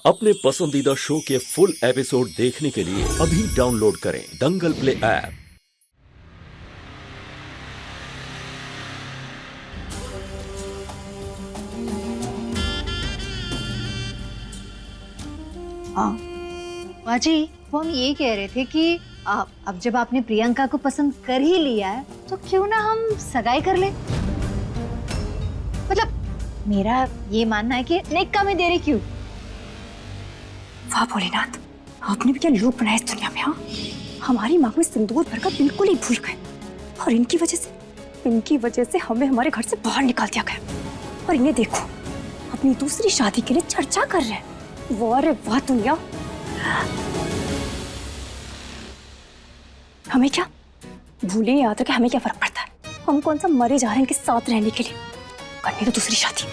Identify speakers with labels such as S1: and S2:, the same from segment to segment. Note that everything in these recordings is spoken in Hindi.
S1: अपने पसंदीदा शो के फुल एपिसोड देखने के लिए अभी डाउनलोड करें दंगल प्ले ऐप।
S2: हाँ बाजी, वो हम ये कह रहे थे कि अब जब आपने प्रियंका को पसंद कर ही लिया है तो क्यों ना हम सगाई कर ले। मतलब मेरा ये मानना है कि निक्का में देरी क्यों।
S3: वाह भोलेनाथ, आपने भी क्या लोग बनाए इस दुनिया में। हाँ, हमारी मांग में सिंदूर भरकर बिल्कुल ही भूल गए और इनकी वजह से हमें हमारे घर से बाहर निकाल दिया गया। और इन्हें देखो, अपनी दूसरी शादी के लिए चर्चा कर रहे हैं। वाह रे वाह दुनिया। हमें क्या भूले याद रखे, हमें क्या फर्क पड़ता है। हम कौन सा मरे जा रहे हैं इनके साथ रहने के लिए। करने तो दूसरी शादी।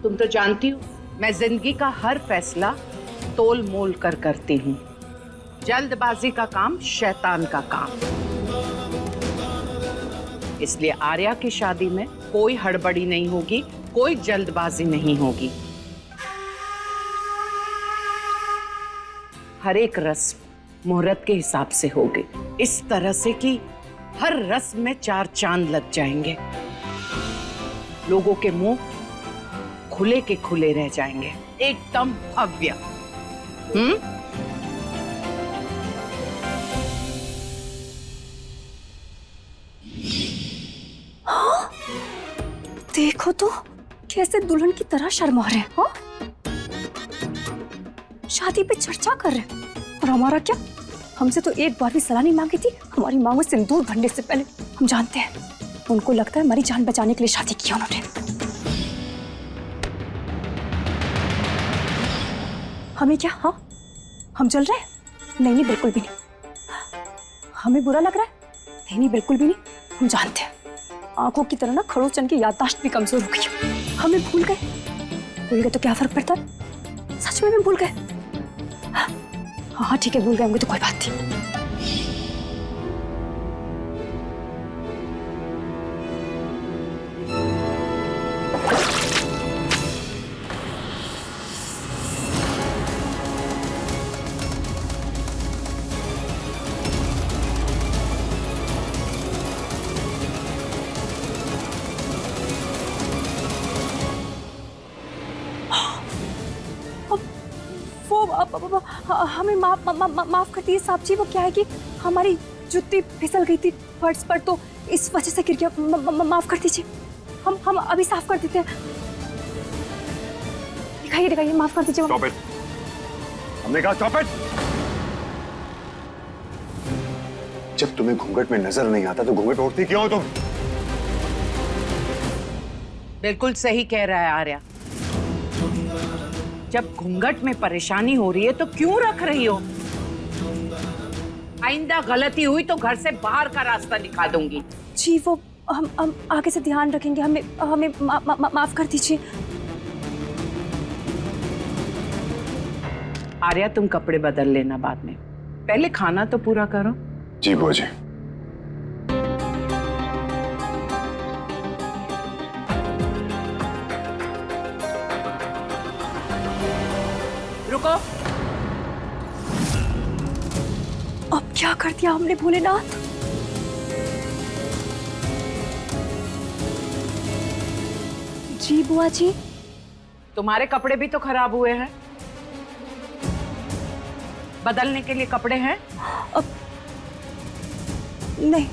S4: तुम तो जानती हो मैं जिंदगी का हर फैसला तोल मोल कर करती हूँ। जल्दबाजी का काम शैतान का काम। इसलिए आर्या की शादी में कोई हड़बड़ी नहीं होगी, कोई जल्दबाजी नहीं होगी। हर एक रस्म मुहूर्त के हिसाब से होगी, इस तरह से कि हर रस्म में 4 चांद लग जाएंगे। लोगों के मुंह खुले के खुले रह जाएंगे, एकदम भव्य।
S3: हाँ? देखो तो कैसे दुल्हन की तरह शर्मा रहे हैं। हाँ? शादी पे चर्चा कर रहे हैं और हमारा क्या, हमसे तो एक बार भी सलाह नहीं मांगी थी। हमारी मांग में सिंदूर भरने से पहले हम जानते हैं उनको लगता है हमारी जान बचाने के लिए शादी की उन्होंने। हमें क्या, हाँ हम जल रहे हैं? नहीं नहीं बिल्कुल भी नहीं। हमें बुरा लग रहा है? नहीं बिल्कुल भी नहीं। हम जानते हैं आंखों की तरह ना खड़ोचन की याददाश्त भी कमजोर हो गई। हमें भूल गए तो क्या फर्क पड़ता है। सच में भूल गए। हाँ ठीक है, भूल गए होंगे तो कोई बात नहीं। हमें माफ करती साहब जी। वो क्या है कि हमारी जूती फिसल गई थी फर्श पर, तो इस वजह से गिर गया। माफ कर दीजिए। हम अभी साफ कर देते हैं। दिखाइए माफ कर दीजिए।
S5: Stop it. हमने कहा stop it. जब तुम्हें घूंघट में नजर नहीं आता तो घूंघट ओढ़ती क्यों हो तुम?
S4: बिल्कुल सही कह रहा है आर्या। जब घूंघट में परेशानी हो रही है तो क्यों रख रही हो? आइंदा गलती हुई तो घर से बाहर का रास्ता दिखा दूंगी।
S3: जी वो हम आगे से ध्यान रखेंगे। हमें माफ कर दीजिए।
S4: आर्या तुम कपड़े बदल लेना बाद में, पहले खाना तो पूरा करो।
S5: जी बुआ जी।
S4: रुको।
S3: अब क्या कर दिया हमने भोलेनाथ। जी बुआ जी।
S4: तुम्हारे कपड़े भी तो खराब हुए हैं, बदलने के लिए कपड़े हैं?
S3: अब नहीं।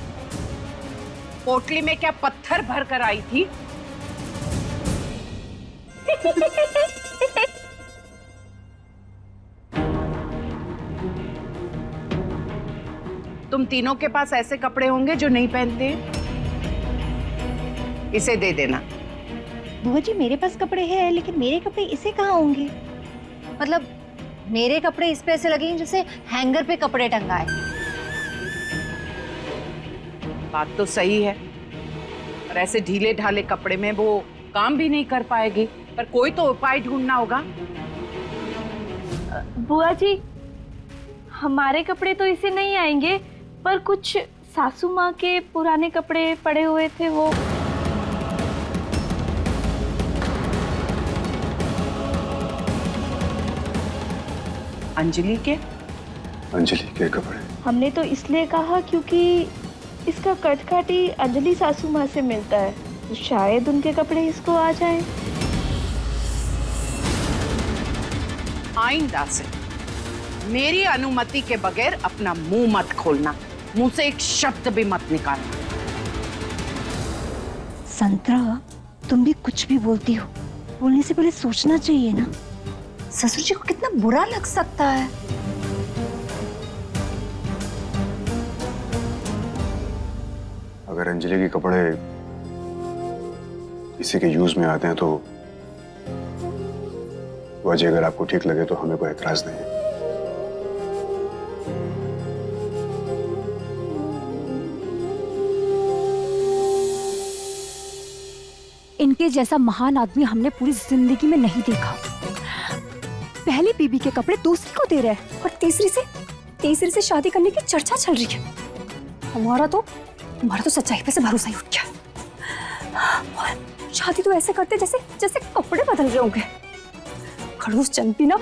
S4: पोटली में क्या पत्थर भर कर आई थी? तुम तीनों के पास ऐसे कपड़े होंगे जो नहीं पहनते। इसे दे देना।
S2: बुआ जी मेरे पास कपड़े हैं, लेकिन मेरे कपड़े इसे कहाँ होंगे। मतलब मेरे कपड़े इस पे ऐसे लगे जैसे हैंगर पे कपड़े टंगाए।
S4: बात तो सही है, और ऐसे ढीले ढाले कपड़े में वो काम भी नहीं कर पाएगी। पर कोई तो उपाय ढूंढना होगा।
S6: बुआ जी हमारे कपड़े तो इसे नहीं आएंगे, पर कुछ सासू माँ के पुराने कपड़े पड़े हुए थे वो।
S4: अंजलि के?
S5: अंजलि के कपड़े?
S6: हमने तो इसलिए कहा क्योंकि इसका कटकाठी अंजलि सासू माँ से मिलता है, तो शायद उनके कपड़े इसको आ जाएं।
S4: आइंदा से मेरी अनुमति के बगैर अपना मुंह मत खोलना, मुंह से एक शब्द भी मत निकालना।
S2: संतरा, तुम भी कुछ भी बोलती हो, बोलने से पहले सोचना चाहिए ना। ससुर जी को कितना बुरा लग सकता है।
S5: अगर अंजलि के कपड़े किसी के यूज में आते हैं तो वजह अगर आपको ठीक लगे तो हमें कोई एतराज नहीं है।
S3: इनके जैसा महान आदमी हमने पूरी जिंदगी में नहीं देखा। पहली बीबी के कपड़े दूसरी को दे रहे हैं और तीसरी से शादी करने की चर्चा चल रही है। हमारा तो सच्चाई पे से भरोसा ही उठ गया। और शादी तो ऐसे करते जैसे जैसे कपड़े बदल रहे होंगे। खड़ूस चंद भी ना।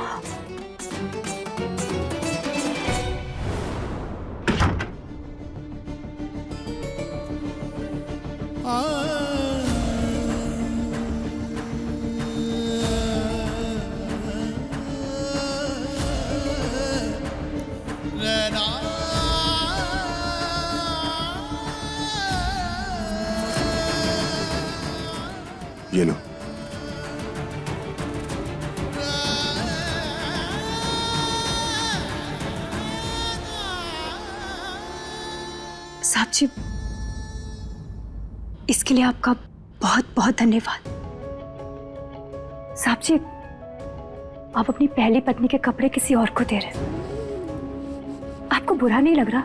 S5: ये लो।
S3: साहब जी, इसके लिए आपका बहुत बहुत धन्यवाद। साहब जी, आप अपनी पहली पत्नी के कपड़े किसी और को दे रहे हैं, आपको बुरा नहीं लग रहा?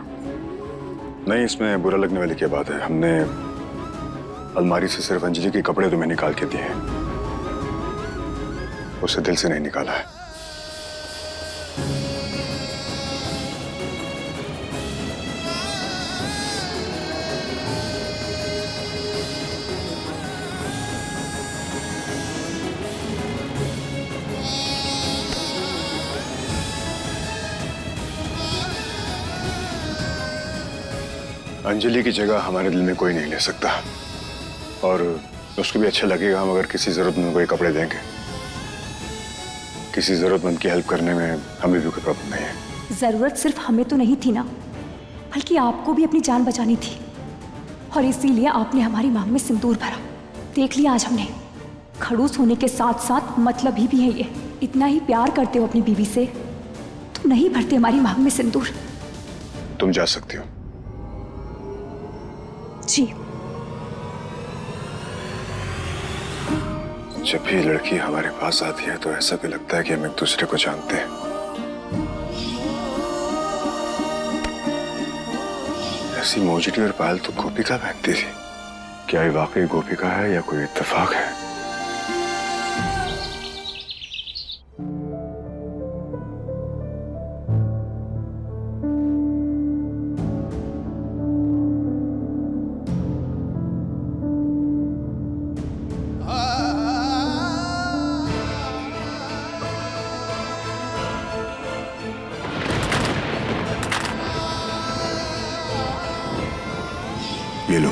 S5: नहीं, इसमें बुरा लगने वाली क्या बात है। हमने अलमारी से सिर्फ अंजलि के कपड़े तुम्हें निकाल के दिए हैं, उसे दिल से नहीं निकाला है। अंजलि की जगह हमारे दिल में कोई नहीं ले सकता, और उसको भी अच्छा लगेगा हम अगर किसी जरूरतमंद को ये कपड़े देंगे। किसी जरूरतमंद की हेल्प करने में हमें भी कोई प्रॉब्लम नहीं है।
S3: जरूरत सिर्फ हमें तो नहीं थी ना, बल्कि आपको भी अपनी जान बचानी थी, और इसीलिए आपने हमारी मांग में सिंदूर भरा। देख लिया आज हमने, खड़ूस होने के साथ साथ मतलब ही भी है ये। इतना ही प्यार करते हो अपनी बीवी से तो नहीं भरते हमारी मांग में सिंदूर।
S5: तुम जा सकती हो।
S3: जी।
S5: जब भी लड़की हमारे पास आती है तो ऐसा भी लगता है कि हम एक दूसरे को जानते हैं। ऐसी मोजड़ी और पायल तो गोपिका पहनती थी। क्या ये वाकई गोपिका है या कोई इत्तेफाक है? ये लो,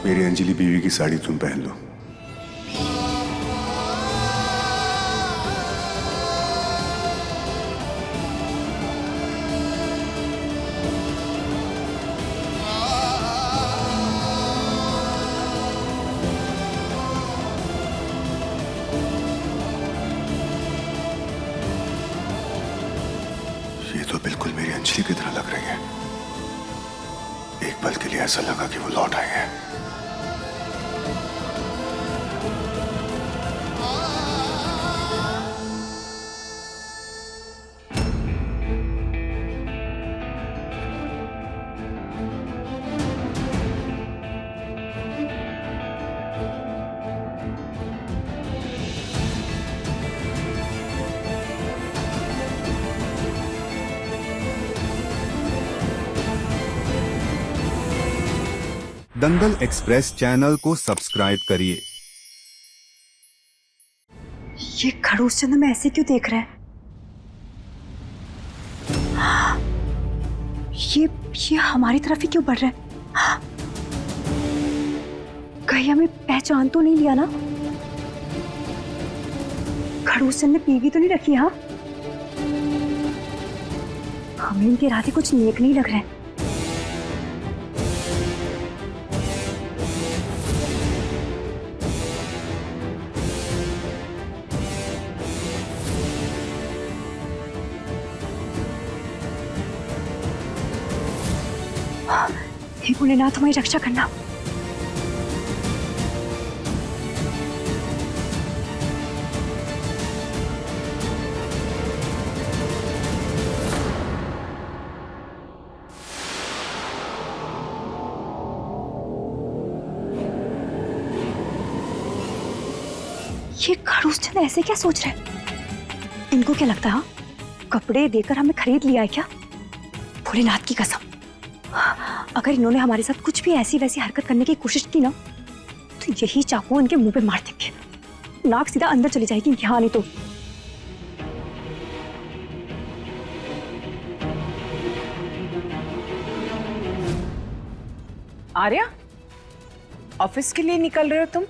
S5: मेरी अंजलि बीवी की साड़ी तुम पहन लो। ये तो बिल्कुल मेरी अंजलि की तरह लग रही है। एक पल के लिए ऐसा लगा कि वो लौट आए हैं।
S7: दंगल एक्सप्रेस चैनल को सब्सक्राइब करिए।
S3: ये खड़ूस चंद में ऐसे क्यों देख रहा है? ये हमारी तरफ ही क्यों बढ़ रहा है? कहीं हमें पहचान तो नहीं लिया ना? खड़ूस चंद ने पीवी तो नहीं रखी? हाँ, हमें इनके इरादे कुछ नेक नहीं लग रहे हैं। हे भोलेनाथ, हमारी रक्षा करना। ये खड़ूस चंद ऐसे क्या सोच रहे हैं? इनको क्या लगता है कपड़े देकर हमें खरीद लिया है क्या? भोलेनाथ की कसम, अगर इन्होंने हमारे साथ कुछ भी ऐसी वैसी हरकत करने की कोशिश की ना, तो यही चाकू इनके मुंह पे मार देंगे। नाक सीधा अंदर चली जाएगी इनकी। हाँ, नहीं तो
S4: आर्या, ऑफिस के लिए निकल रहे हो तुम?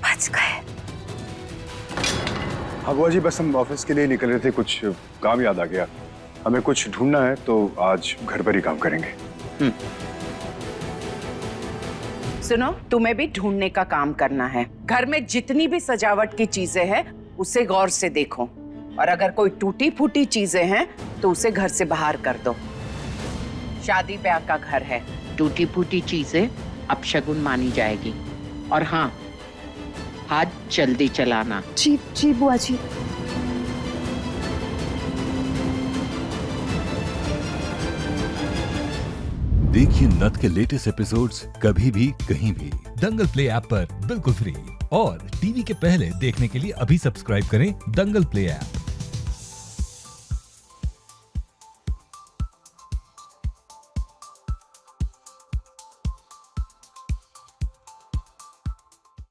S3: बच गए।
S5: हाँ बुआ जी, बस हम ऑफिस के लिए निकल रहे थे, कुछ काम याद आ गया। हमें कुछ ढूंढना है तो आज घर पर ही काम करेंगे।
S4: सुनो, तुम्हें भी ढूंढने का काम करना है। घर में जितनी भी सजावट की चीजें हैं उसे गौर से देखो, और अगर कोई टूटी फूटी चीजें हैं तो उसे घर से बाहर कर दो। शादी ब्याह का घर है, टूटी फूटी चीजें अपशगुन मानी जाएगी। और हाँ, हाथ जल्दी चलाना।
S3: जी जी बुआ जी।
S8: देखिए नथ के लेटेस्ट एपिसोड्स कभी भी कहीं भी दंगल प्ले ऐप पर बिल्कुल फ्री। और टीवी के पहले देखने के लिए अभी सब्सक्राइब करें दंगल प्ले ऐप।